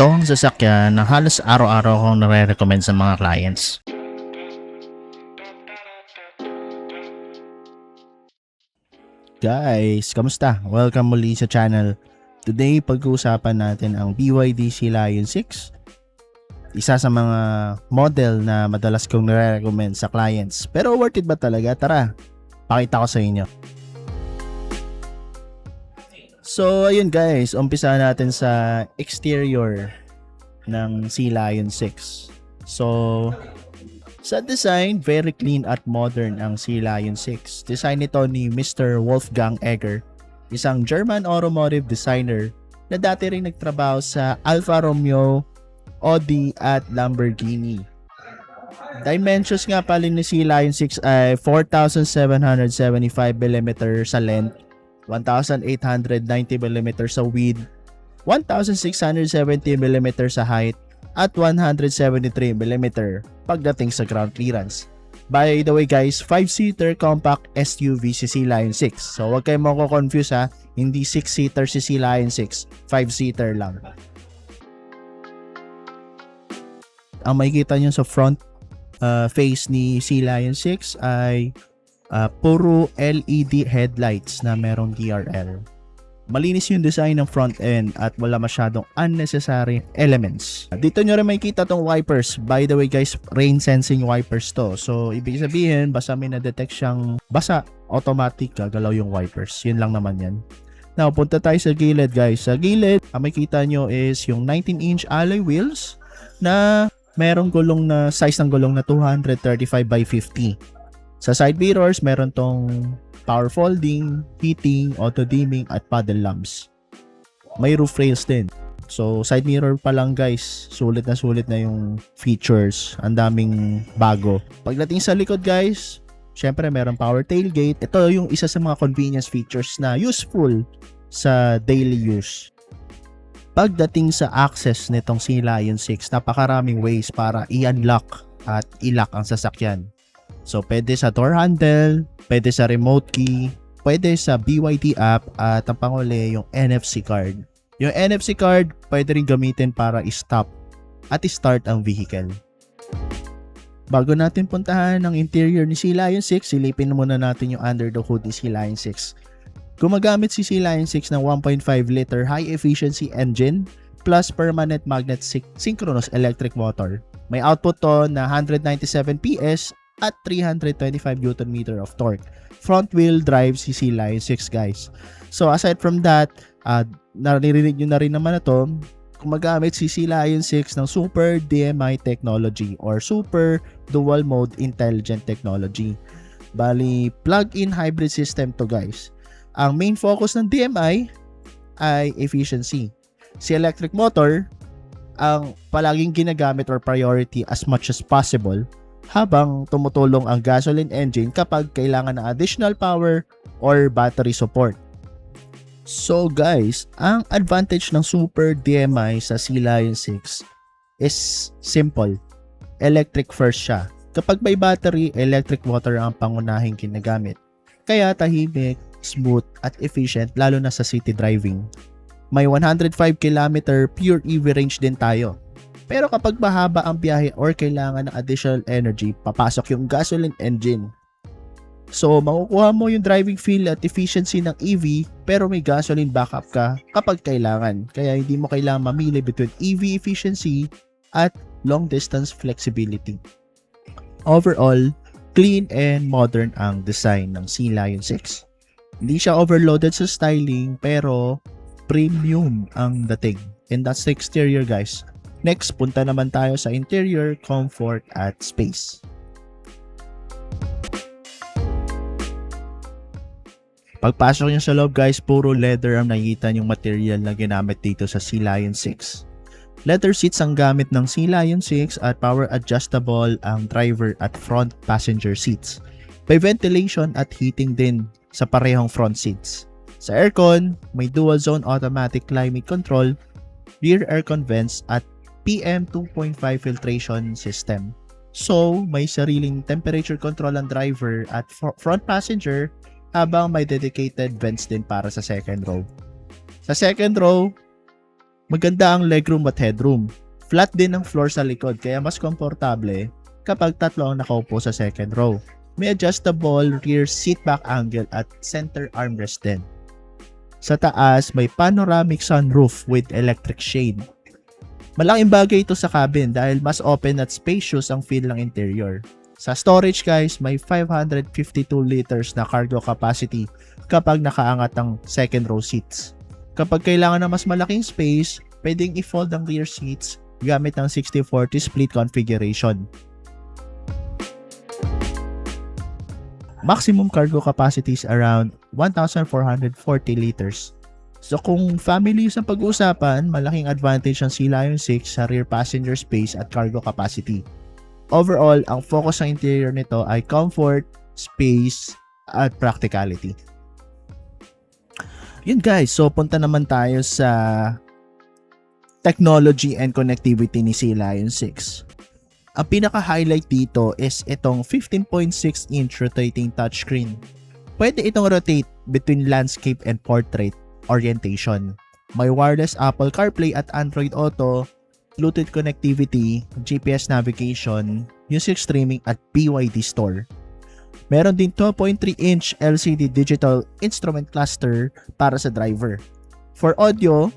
Ito ang sasakyan na halos araw-araw kong nare-recommend sa mga clients. Guys, kamusta? Welcome muli sa channel. Today, pag-uusapan natin ang BYD Sea Lion 6. Isa sa mga model na madalas kong nare-recommend sa clients. Pero worth it ba talaga? Tara, pakita ko sa inyo. So, ayun guys, umpisa natin sa exterior ng Sea Lion 6. So, sa design, very clean at modern ang Sea Lion 6. Design nito ni Mr. Wolfgang Egger, isang German automotive designer na dati rin nagtrabaho sa Alfa Romeo, Audi at Lamborghini. Dimensions nga pala ni Sea Lion 6 ay 4,775mm sa length, 1,890mm sa width, 1,670mm sa height, at 173mm pagdating sa ground clearance. By the way guys, 5-seater compact SUV si Sea Lion 6. So huwag kayo mako-confuse ha, hindi 6-seater si Sea Lion 6, 5-seater lang. Ang makikita nyo sa front face ni Sea Lion 6 ay puro LED headlights na merong DRL. Malinis yung design ng front end at wala masyadong unnecessary elements. Dito nyo rin makikita tong wipers. By the way guys, rain sensing wipers to. So ibig sabihin, basta may na-detect siyang basa, automatic gagalaw yung wipers. Yun lang naman yan. Now, punta tayo sa gilid guys. Sa gilid, ang makikita nyo is yung 19-inch alloy wheels na merong gulong na size ng gulong na 235/50. Sa side mirrors, meron tong power folding, heating, auto dimming at paddle lamps. May roof rails din. So side mirror pa lang guys, sulit na yung features. Ang daming bago. Pagdating sa likod guys, syempre meron power tailgate. Ito yung isa sa mga convenience features na useful sa daily use. Pagdating sa access nitong Sea Lion 6, napakaraming ways para i-unlock at i-lock ang sasakyan. So, pwede sa door handle, pwede sa remote key, pwede sa BYD app, at ang panguli yung NFC card. Yung NFC card, pwede rin gamitin para i-stop at i-start ang vehicle. Bago natin puntahan ang interior ni Sea Lion 6, silipin muna natin yung under the hood ni Sea Lion 6. Gumagamit si Sea Lion 6 ng 1.5-liter high-efficiency engine plus permanent magnet synchronous electric motor. May output to na 197 PS at 325 Nm of torque. Front wheel drive si Sea Lion 6 guys. So aside from that, naririnig nyo na rin naman na to, gumagamit si Sea Lion 6 ng Super DMI technology or Super Dual Mode Intelligent Technology. Bali, plug-in hybrid system to guys. Ang main focus ng DMI ay efficiency. Si electric motor, ang palaging ginagamit or priority as much as possible habang tumutulong ang gasoline engine kapag kailangan ng additional power or battery support. So guys, ang advantage ng Super DMI sa Sea Lion 6 is simple. Electric first siya. Kapag may battery, electric motor ang pangunahing ginagamit. Kaya tahimik, smooth at efficient lalo na sa city driving. May 105 km pure EV range din tayo. Pero kapag mahaba ang biyahe or kailangan ng additional energy, papasok yung gasoline engine. So, makukuha mo yung driving feel at efficiency ng EV pero may gasoline backup ka kapag kailangan. Kaya hindi mo kailangan mamili between EV efficiency at long distance flexibility. Overall, clean and modern ang design ng Sea Lion 6. Hindi siya overloaded sa styling pero premium ang dating. And that's the exterior guys. Next, punta naman tayo sa interior, comfort, at space. Pagpasok nyo sa loob guys, puro leather ang nakikita yung material na ginamit dito sa Sea Lion 6. Leather seats ang gamit ng Sea Lion 6 at power adjustable ang driver at front passenger seats. May ventilation at heating din sa parehong front seats. Sa aircon, may dual zone automatic climate control, rear aircon vents at PM 2.5 filtration system. So, may sariling temperature control ang driver at front passenger habang may dedicated vents din para sa second row. Sa second row, Maganda ang legroom at headroom. Flat din ang floor sa likod kaya mas komportable kapag tatlo ang nakaupo sa second row. May adjustable rear seat back angle at center armrest din. Sa taas, may panoramic sunroof with electric shade. Malaking bagay ito sa cabin dahil mas open at spacious ang feel ng interior. Sa storage guys, may 552 liters na cargo capacity kapag nakaangat ang second row seats. Kapag kailangan ng mas malaking space, pwedeng i-fold ang rear seats gamit ang 60-40 split configuration. Maximum cargo capacity is around 1,440 liters. So kung family use ang pag-uusapan, malaking advantage ang Sea Lion 6 sa rear passenger space at cargo capacity. Overall, ang focus ng interior nito ay comfort, space, at practicality. Yun guys, so punta naman tayo sa technology and connectivity ni Sea Lion 6. Ang pinaka-highlight dito is itong 15.6-inch rotating touchscreen. Pwede itong rotate between landscape and portrait orientation. May wireless Apple CarPlay at Android Auto, Bluetooth connectivity, GPS navigation, music streaming at BYD Store. Meron din 12.3-inch LCD digital instrument cluster para sa driver. For audio,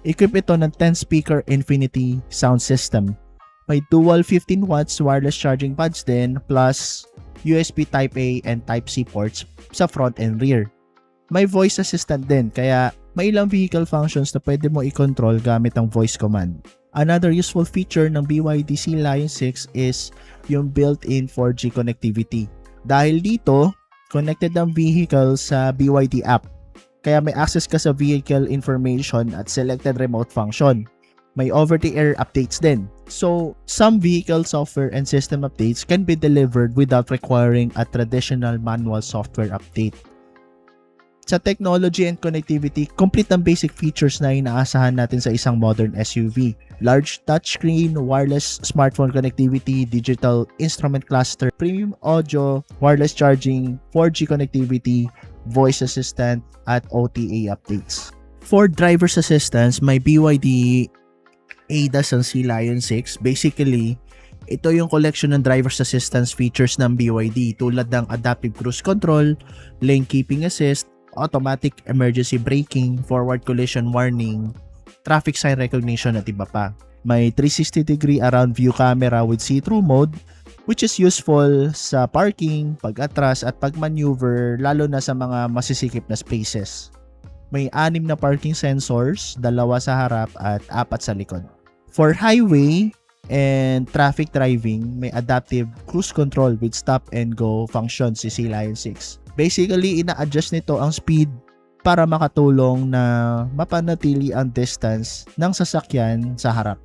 equip ito ng 10-speaker Infinity sound system. May dual 15 watts wireless charging pads din plus USB Type-A and Type-C ports sa front and rear. May voice assistant din kaya may ilang vehicle functions na pwede mo i-control gamit ang voice command. Another useful feature ng BYD Sea Lion 6 is yung built-in 4G connectivity. Dahil dito, connected ang vehicle sa BYD app. Kaya may access ka sa vehicle information at selected remote function. May over-the-air updates din. So, some vehicle software and system updates can be delivered without requiring a traditional manual software update. Sa technology and connectivity, complete ang basic features na inaasahan natin sa isang modern SUV. Large touchscreen, wireless smartphone connectivity, digital instrument cluster, premium audio, wireless charging, 4G connectivity, voice assistant, at OTA updates. For driver's assistance, may BYD ADAS ang Sea Lion 6. Basically, ito yung collection ng driver's assistance features ng BYD tulad ng adaptive cruise control, lane keeping assist, automatic emergency braking, forward collision warning, traffic sign recognition at iba pa. May 360-degree around view camera with see-through mode which is useful sa parking, pag-atras at pag-maneuver lalo na sa mga masisikip na spaces. May 6 na parking sensors, 2 sa harap at 4 sa likod. For highway and traffic driving, may adaptive cruise control with stop and go function si Sea Lion 6. Basically, ina-adjust nito ang speed para makatulong na mapanatili ang distance ng sasakyan sa harap.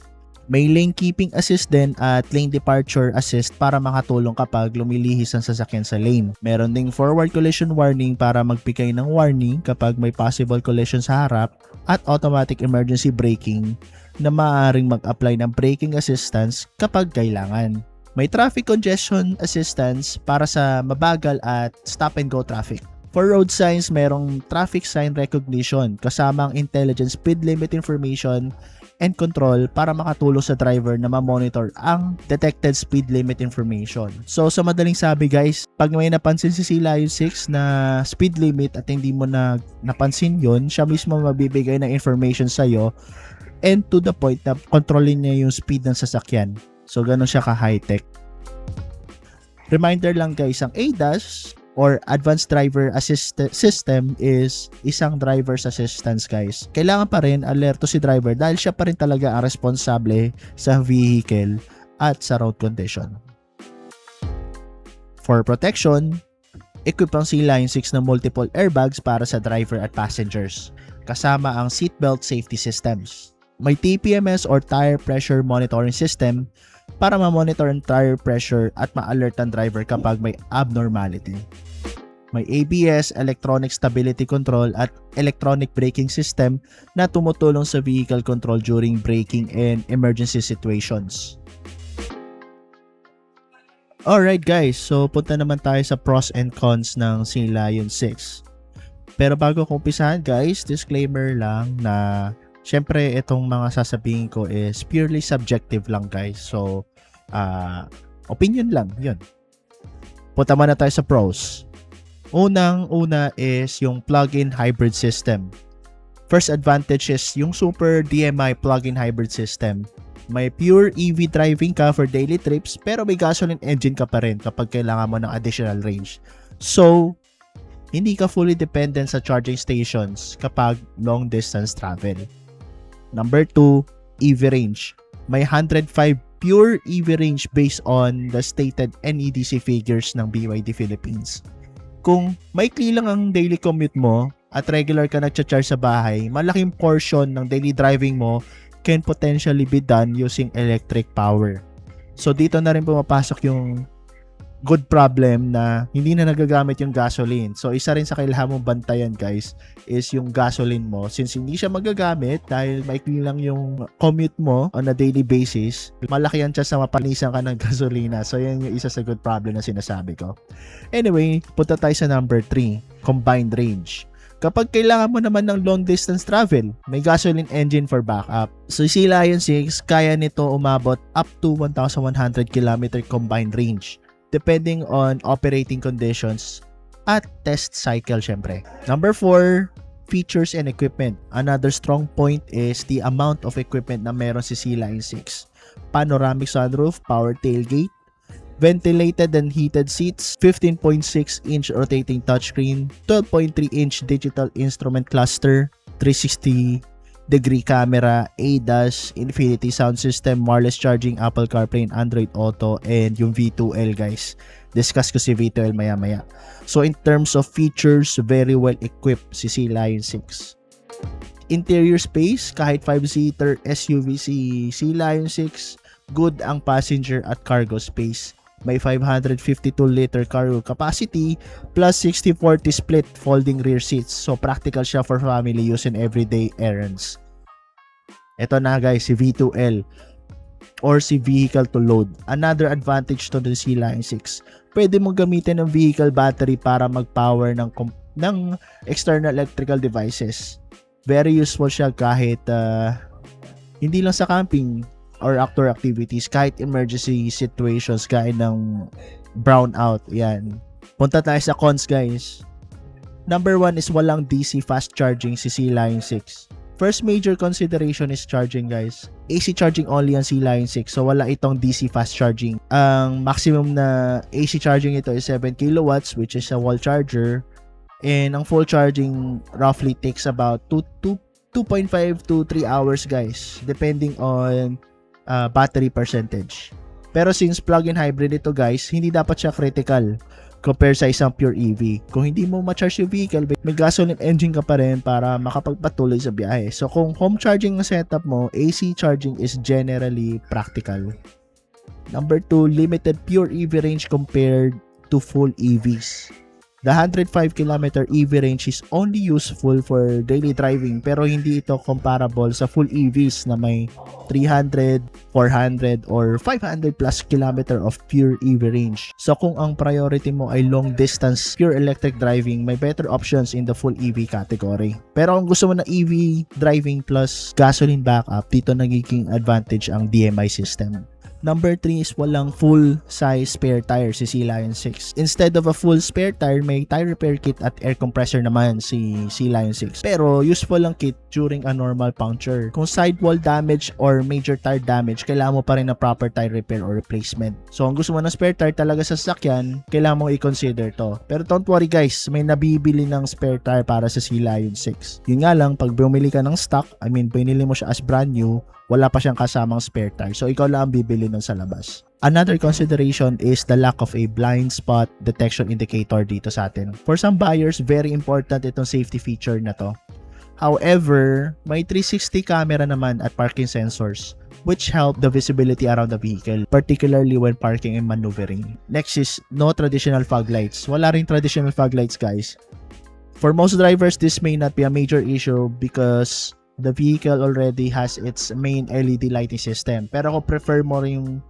May lane keeping assist din at lane departure assist para makatulong kapag lumilihis ang sasakyan sa lane. Meron ding forward collision warning para magbigay ng warning kapag may possible collision sa harap at automatic emergency braking na maaaring mag-apply ng braking assistance kapag kailangan. May traffic congestion assistance para sa mabagal at stop and go traffic. For road signs, merong traffic sign recognition kasama ang intelligent speed limit information and control para makatulong sa driver na ma-monitor ang detected speed limit information. So sa madaling sabi guys, pag may napansin si Sea Lion 6 na speed limit at hindi mo na napansin yon, siya mismo mabibigay ng information sa'yo and to the point na kontrolin niya yung speed ng sasakyan. So ganun siya ka-high-tech. Reminder lang guys, ang ADAS or Advanced Driver Assist System is isang driver's assistance guys. Kailangan pa rin alerto si driver dahil siya pa rin talaga ang responsable sa vehicle at sa road condition. For protection, equip ang Sea Lion 6 ng multiple airbags para sa driver at passengers, kasama ang seatbelt safety systems. May TPMS or Tire Pressure Monitoring System para ma-monitor ang tire pressure at ma-alert ang driver kapag may abnormality. May ABS, Electronic Stability Control at Electronic Braking System na tumutulong sa vehicle control during braking and emergency situations. Alright guys, so punta naman tayo sa pros and cons ng Sea Lion 6. Pero bago ko umpisahan guys, disclaimer lang na Syempre, itong mga sasabihin ko is purely subjective lang guys. So, opinion lang, yun. Punta muna tayo sa pros. Unang-una is yung plug-in hybrid system. First advantage is yung Super DMI plug-in hybrid system. May pure EV driving ka for daily trips pero may gasoline engine ka pa rin kapag kailangan mo ng additional range. So, hindi ka fully dependent sa charging stations kapag long distance travel. Number 2, EV range. May 105 pure EV range based on the stated NEDC figures ng BYD Philippines. Kung maikli lang ang daily commute mo at regular ka nagcha-charge sa bahay, malaking portion ng daily driving mo can potentially be done using electric power. So dito na rin pumapasok yung good problem na hindi na nagagamit yung gasoline. So isa rin sa kailangan mong bantayan guys is yung gasoline mo. Since hindi siya magagamit dahil maikli lang yung commute mo on a daily basis, malaki yan siya sa mapanisan ka ng gasolina. So yan yung isa sa good problem na sinasabi ko. Anyway, punta tayo sa number 3, combined range. Kapag kailangan mo naman ng long distance travel, may gasoline engine for backup. So si Lion 6, kaya nito umabot up to 1,100 km combined range depending on operating conditions at test cycle syempre. Number 4, features and equipment. Another strong point is the amount of equipment na meron si Lion 6. Panoramic sunroof, power tailgate, ventilated and heated seats, 15.6-inch rotating touchscreen, 12.3-inch digital instrument cluster, 360-degree camera, ADAS, Infinity sound system, wireless charging, Apple CarPlay and Android Auto, and yung V2L guys. Discuss ko si V2L maya-maya. So in terms of features, very well equipped si Lion 6. Interior space, kahit 5-seater SUV si Lion 6, good ang passenger at cargo space. May 552-liter cargo capacity plus 60-40 split folding rear seats. So practical siya for family use and everyday errands. Ito na guys, si V2L or si vehicle to load. Another advantage to the Lion 6. Pwede mong gamitin ng vehicle battery para mag-power ng external electrical devices. Very useful siya kahit hindi lang sa camping or outdoor activities, kahit emergency situations gaya ng brownout. Yan. Punta tayo sa cons guys. Number 1 is walang DC fast charging si Lion 6. First major consideration is charging guys. AC charging only ang Lion 6, so wala itong DC fast charging. Ang maximum na AC charging ito is 7 kilowatts, which is a wall charger. And ang full charging roughly takes about 2.5 to 3 hours guys, depending on battery percentage. Pero since plug-in hybrid ito guys, hindi dapat siya critical compare sa isang pure EV. Kung hindi mo ma-charge yung vehicle, may gasoline engine ka pa rin para makapagpatuloy sa biyahe. So kung home charging na setup mo, AC charging is generally practical. Number 2, limited pure EV range compared to full EVs. The 105km EV range is only useful for daily driving pero hindi ito comparable sa full EVs na may 300, 400, or 500 plus kilometer of pure EV range. So kung ang priority mo ay long distance pure electric driving, may better options in the full EV category. Pero kung gusto mo na EV driving plus gasoline backup, dito nagiging advantage ang DMI system. Number 3 is walang full-size spare tire si Lion 6. Instead of a full spare tire, may tire repair kit at air compressor naman si Lion 6. Pero useful lang kit during a normal puncture. Kung sidewall damage or major tire damage, kailangan mo pa rin na proper tire repair or replacement. So kung gusto mo ng spare tire talaga sa sasakyan, kailangan mong i-consider to. Pero don't worry guys, may nabibili ng spare tire para sa Lion 6. Yun nga lang, pag bumili ka ng stock, binili mo siya as brand new, wala pa siyang kasamang spare tire. So, ikaw lang ang bibili nun sa labas. Another consideration is the lack of a blind spot detection indicator dito sa atin. For some buyers, very important itong safety feature na to. However, may 360 camera naman at parking sensors which help the visibility around the vehicle, particularly when parking and maneuvering. Next is no traditional fog lights. Wala rin traditional fog lights, guys. For most drivers, this may not be a major issue because the vehicle already has its main LED lighting system. Pero kung prefer mo rin yung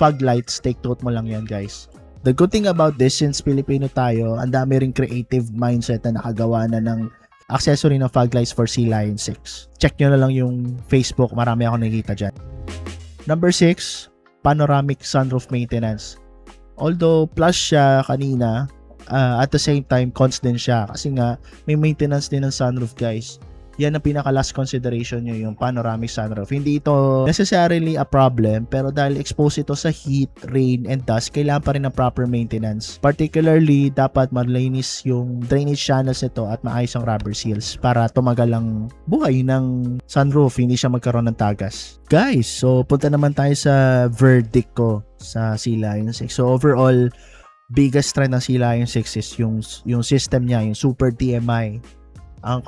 fog lights, take note mo lang yan guys. The good thing about this, since Pilipino tayo, ang dami ring creative mindset na nakagawa na ng accessory ng fog lights for Sea Lion 6. Check nyo na lang yung Facebook, marami ako nakikita dyan. Number 6, panoramic sunroof maintenance. Although plus siya kanina, at the same time cons din siya kasi nga may maintenance din ng sunroof, guys. Yan ang pinaka last consideration nyo, yung panoramic sunroof. Hindi ito necessarily a problem, pero dahil exposed ito sa heat, rain, and dust, kailangan pa rin ng proper maintenance. Particularly, dapat malinis yung drainage channels nito at maayos ang rubber seals para tumagal ang buhay ng sunroof, hindi siya magkaroon ng tagas. Guys, so punta naman tayo sa verdict ko sa Sea Lion 6. So overall, biggest trend ng Sea Lion 6 is yung system niya, yung Super DMI.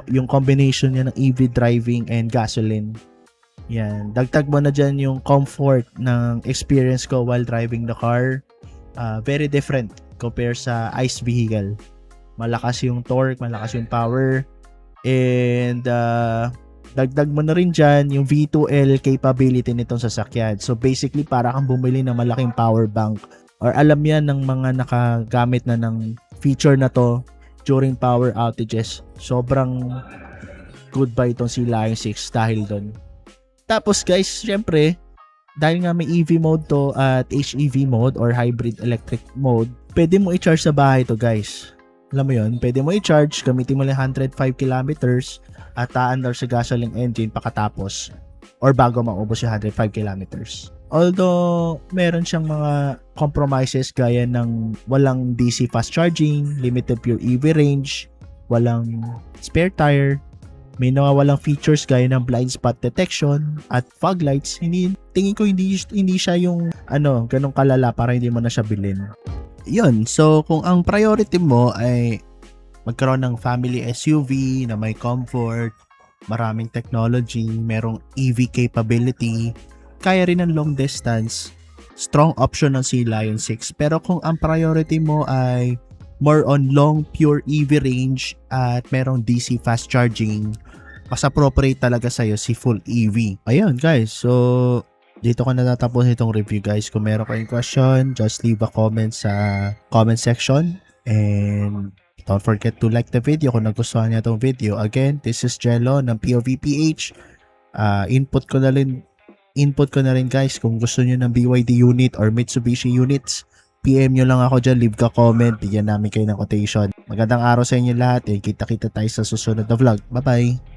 Yung combination niya ng EV driving and gasoline. Yan. Dagdag mo na dyan yung comfort ng experience ko while driving the car. Very different compare sa ICE vehicle. Malakas yung torque, malakas yung power. And dagdag mo na rin dyan yung V2L capability nitong sasakyan. So basically, para kang bumili ng malaking power bank. Or alam yan ng mga nakagamit na ng feature na to during power outages. Sobrang good ba itong Sea Lion 6 dahil doon. Tapos guys, syempre, dahil nga may EV mode to at HEV mode or hybrid electric mode, pwede mo i-charge sa bahay to, guys. Alam mo yun, pwede mo i-charge, gamitin mo lang 105 kilometers at taandar sa gasoline engine pakatapos or bago maubos yung 105 kilometers. Although, meron siyang mga compromises gaya ng walang DC fast charging, limited pure EV range, walang spare tire, may nawawalang features gaya ng blind spot detection at fog lights. Tingin ko hindi siya yung ganong kalala para hindi mo na siya bilhin. Yun, so kung ang priority mo ay magkaroon ng family SUV na may comfort, maraming technology, merong EV capability, kaya rin ng long distance, strong option ng Sea Lion 6. Pero kung ang priority mo ay more on long pure EV range at merong DC fast charging, mas appropriate talaga sa'yo si full EV. Ayun guys, so dito ko natatapos itong review, guys. Kung meron kayong question, just leave a comment sa comment section. And don't forget to like the video kung nagustuhan niyo itong video. Again, this is Jello ng POVPH. Input ko na rin guys kung gusto niyo ng BYD unit or Mitsubishi units. PM nyo lang ako dyan, leave ka comment, bigyan namin kayo ng quotation. Magandang araw sa inyo lahat, kita-kita tayo sa susunod na vlog. Bye bye!